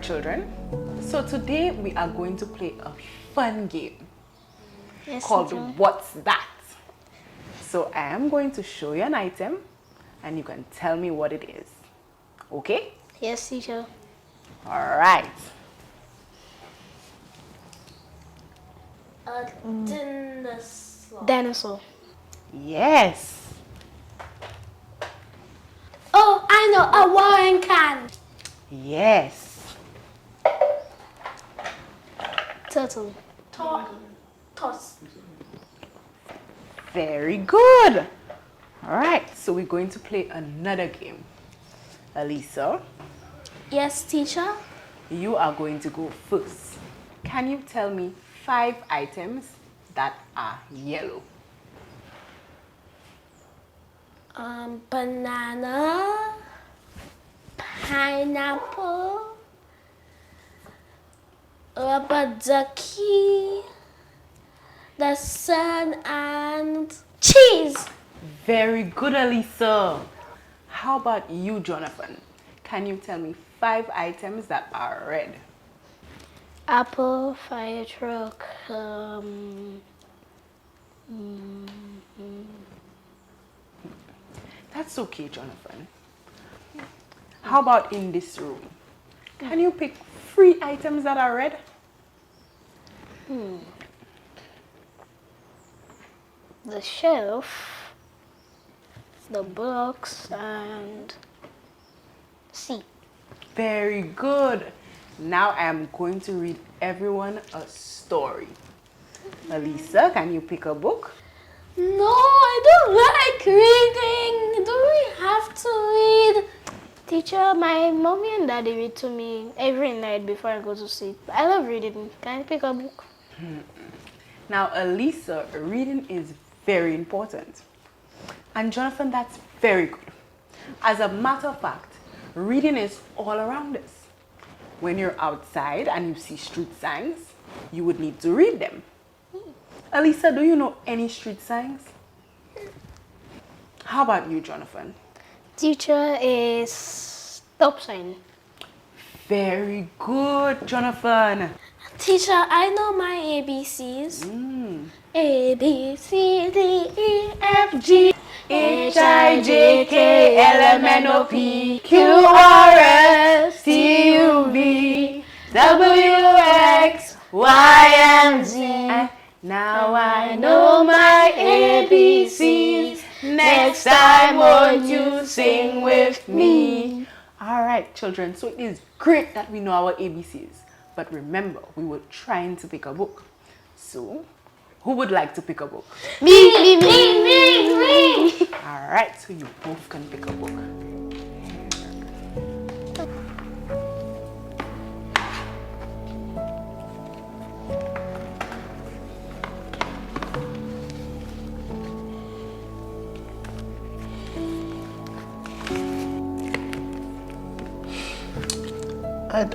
children. So today we are going to play a fun game Yes, called What's That? So I am going to show you an item and you can tell me what it is. Okay? Yes, teacher. All right. A dinosaur. Dinosaur. Yes. Oh, I know, a watering can. Yes. Turtle. Toss. Very good. All right, so we're going to play another game. Alisa, Yes, teacher. you are going to go first. Can you tell me 5 items that are yellow? Banana, pineapple, rubber ducky, the sun, and cheese. Very good, Alisa. How about you, Jonathan? Can you tell me 5 items that are red? Apple, fire truck, That's okay, Jonathan. How about in this room? Can you pick 3 items that are red? the shelf, the box, and C. Very good. Now I am going to read everyone a story. Alisa, can you pick a book? No, I don't like reading. Do we have to read? Teacher, my mommy and daddy read to me every night before I go to sleep. I love reading. Can I pick a book? Now, Alisa, reading is very important. And Jonathan, that's very good. As a matter of fact, reading is all around us. When you're outside and you see street signs, you would need to read them. Alisa, do you know any street signs? How about you, Jonathan? Teacher is stop sign. Very good, Jonathan. Teacher, I know my ABCs. A, B, C, D, E, F, G, H, I, J, K, L, M, N, O, P, Q, R, S, T, U, V, W, X, Y, and Z. Now I know my ABCs. Next time won't you sing with me? Alright, children, so it is great that we know our ABCs. But remember, we were trying to pick a book. So, who would like to pick a book? Me. Alright, so you both can pick a book.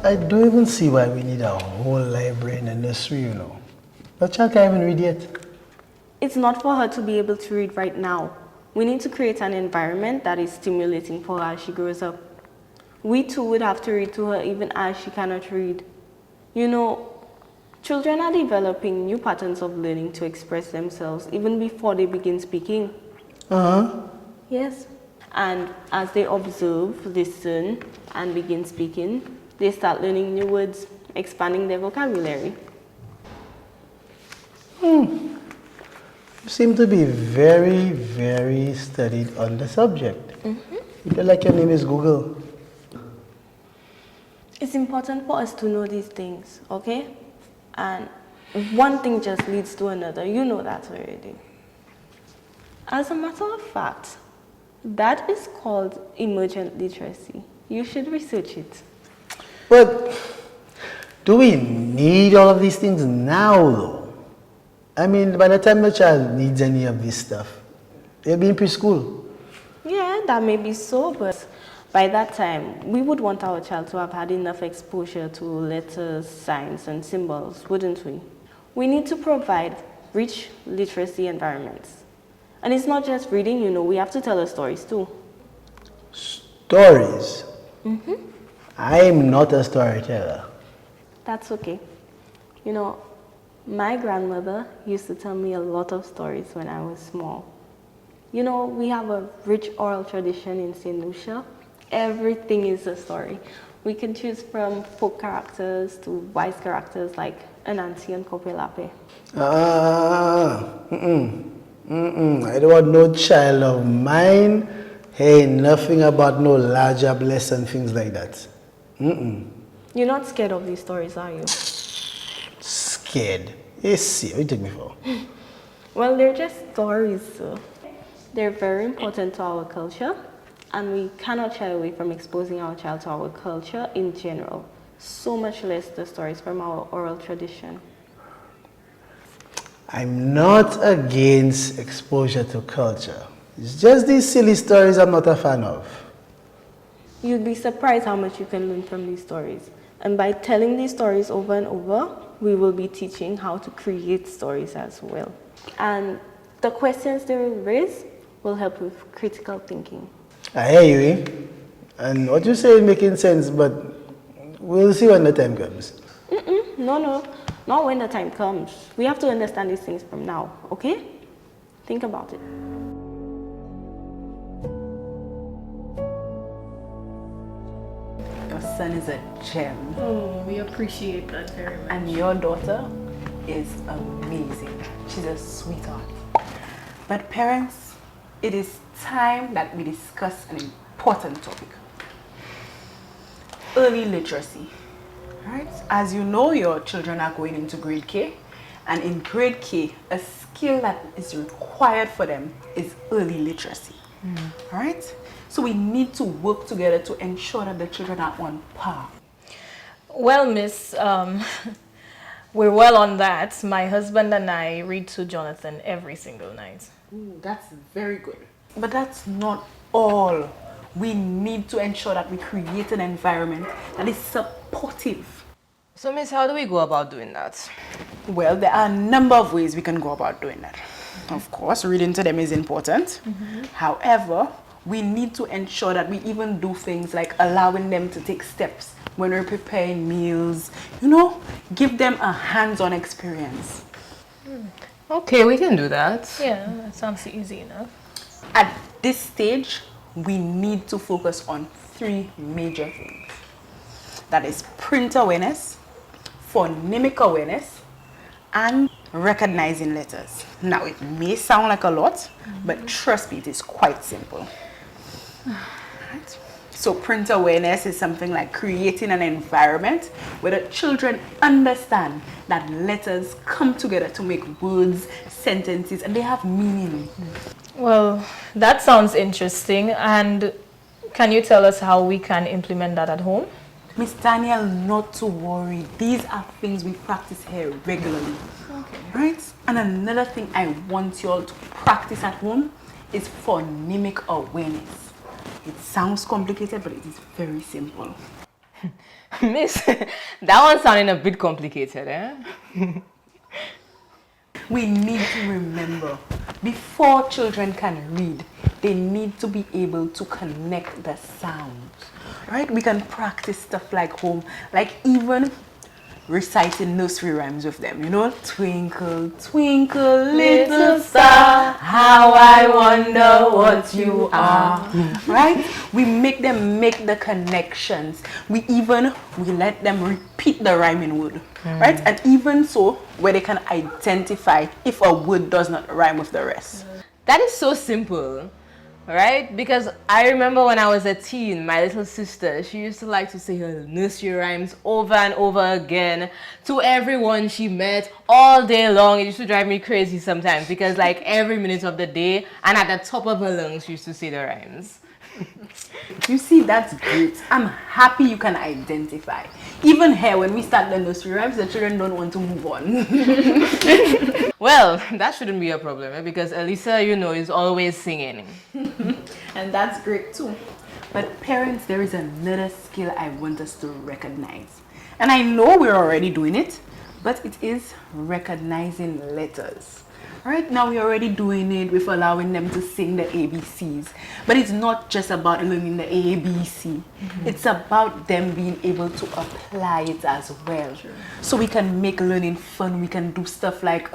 I don't even see why we need a whole library in the nursery, you know. But child can't even read yet. It's not for her to be able to read right now. We need to create an environment that is stimulating for her as she grows up. We too would have to read to her even as she cannot read. You know, children are developing new patterns of learning to express themselves even before they begin speaking. Yes. And as they observe, listen, and begin speaking, they start learning new words, expanding their vocabulary. You seem to be very, very studied on the subject. You feel like your name is Google. It's important for us to know these things, okay? And one thing just leads to another. You know that already. As a matter of fact, that is called emergent literacy. You should research it. But do we need all of these things now, though? I mean, by the time the child needs any of this stuff, they'll be in preschool. Yeah, that may be so, but by that time, we would want our child to have had enough exposure to letters, signs, and symbols, wouldn't we? We need to provide rich literacy environments. And it's not just reading, you know, we have to tell her stories too. Stories? I'm not a storyteller. That's okay. You know, my grandmother used to tell me a lot of stories when I was small. You know, we have a rich oral tradition in St. Lucia. Everything is a story. We can choose from folk characters to wise characters like Anansi and Kopelape. I don't want no child of mine. Hey, nothing about no larger bless and things like that. You're not scared of these stories, are you? Scared. Yes, what you take me for? Well, they're just stories, so they're very important to our culture, and we cannot shy away from exposing our child to our culture in general, so much less the stories from our oral tradition. I'm not against exposure to culture. It's just these silly stories I'm not a fan of. You'd be surprised how much you can learn from these stories. And by telling these stories over and over, we will be teaching how to create stories as well. And the questions they will raise will help with critical thinking. I hear you, eh? And what you say is making sense, but we'll see when the time comes. No, not when the time comes. We have to understand these things from now, okay? Think about it. Your son is a gem. Oh, we appreciate that very much. And your daughter is amazing. She's a sweetheart. But parents, it is time that we discuss an important topic. Early literacy. Right? As you know, your children are going into grade K, and in grade K, a skill that is required for them is early literacy. Right? So we need to work together to ensure that the children are on par. Well, miss, we're well on that. My husband and I read to Jonathan every single night. That's very good. But that's not all. We need to ensure that we create an environment that is supportive. So, miss, how do we go about doing that? Well, there are a number of ways we can go about doing that. Of course, reading to them is important. However, we need to ensure that we even do things like allowing them to take steps when we're preparing meals. You know, give them a hands-on experience. Okay, we can do that. Yeah, that sounds easy enough. At this stage, we need to focus on 3 major things. That is print awareness, phonemic awareness, and recognizing letters. Now, it may sound like a lot, but trust me, it is quite simple. Right? So print awareness is something like creating an environment where the children understand that letters come together to make words, sentences, and they have meaning. Well, that sounds interesting. And can you tell us how we can implement that at home? Miss Daniel, not to worry. These are things we practice here regularly. Okay. Right? And another thing I want you all to practice at home is phonemic awareness. It sounds complicated, but it is very simple. Miss, that one's sounding a bit complicated, eh? We need to remember, before children can read, they need to be able to connect the sounds. Right? We can practice stuff like home, like even reciting nursery rhymes with them. You know, twinkle, twinkle, little star, how I wonder what you are. Right? We make them make the connections. We let them repeat the rhyming word. Right? And even so, where they can identify if a word does not rhyme with the rest. That is so simple. Right? Because I remember when I was a teen, my little sister, she used to like to say her nursery rhymes over and over again to everyone she met all day long. It used to drive me crazy sometimes because like every minute of the day and at the top of her lungs, she used to say the rhymes. You see, that's great. I'm happy you can identify. Even here, when we start the nursery rhymes, the children don't want to move on. Well, that shouldn't be a problem, eh? Because Elisa, you know, is always singing. And that's great too. But parents, there is another skill I want us to recognize. And I know we're already doing it, but it is recognizing letters. Right now, we're already doing it with allowing them to sing the ABCs. But it's not just about learning the ABC. It's about them being able to apply it as well. So we can make learning fun. We can do stuff like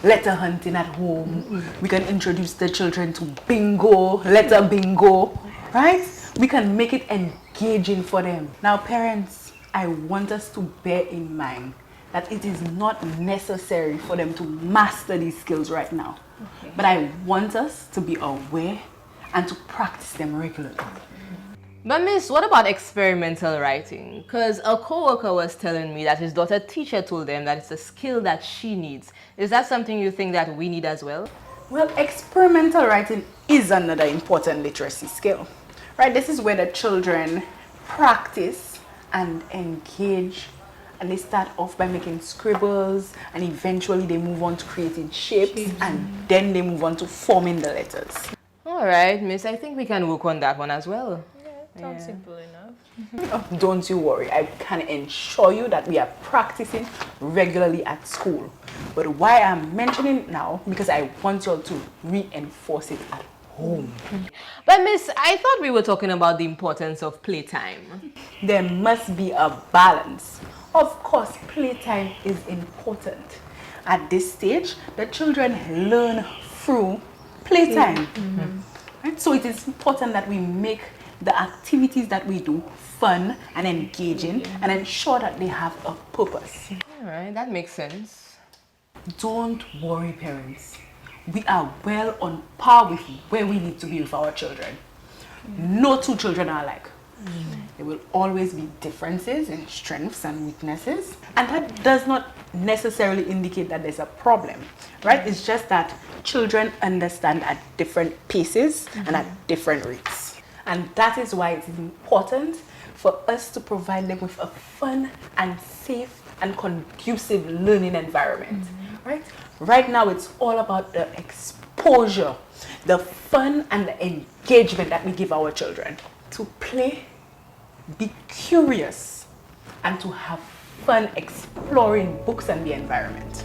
letter hunting at home. We can introduce the children to bingo, letter bingo, right? We can make it engaging for them. Now, parents, I want us to bear in mind that it is not necessary for them to master these skills right now. But I want us to be aware and to practice them regularly. But Miss, what about experimental writing? Because a coworker was telling me that his daughter teacher told them that it's a skill that she needs. Is that something you think that we need as well? Well, experimental writing is another important literacy skill. Right, this is where the children practice and engage, and they start off by making scribbles, and eventually they move on to creating shapes, and then they move on to forming the letters. All right, Miss, I think we can work on that one as well. Sounds simple enough. Oh, don't you worry, I can ensure you that we are practicing regularly at school. But why I'm mentioning it now, because I want you all to reinforce it at home. But Miss, I thought we were talking about the importance of playtime. There must be a balance. Of course, playtime is important. At this stage, the children learn through playtime. Right? So it is important that we make the activities that we do fun and engaging and ensure that they have a purpose. All right, that makes sense. Don't worry, parents. We are well on par with where we need to be with our children. No two children are alike. There will always be differences in strengths and weaknesses. And that does not necessarily indicate that there's a problem, right? It's just that children understand at different paces and at different rates. And that is why it is important for us to provide them with a fun and safe and conducive learning environment, right? Right now, it's all about the exposure, the fun and the engagement that we give our children. To play, be curious, and to have fun exploring books and the environment.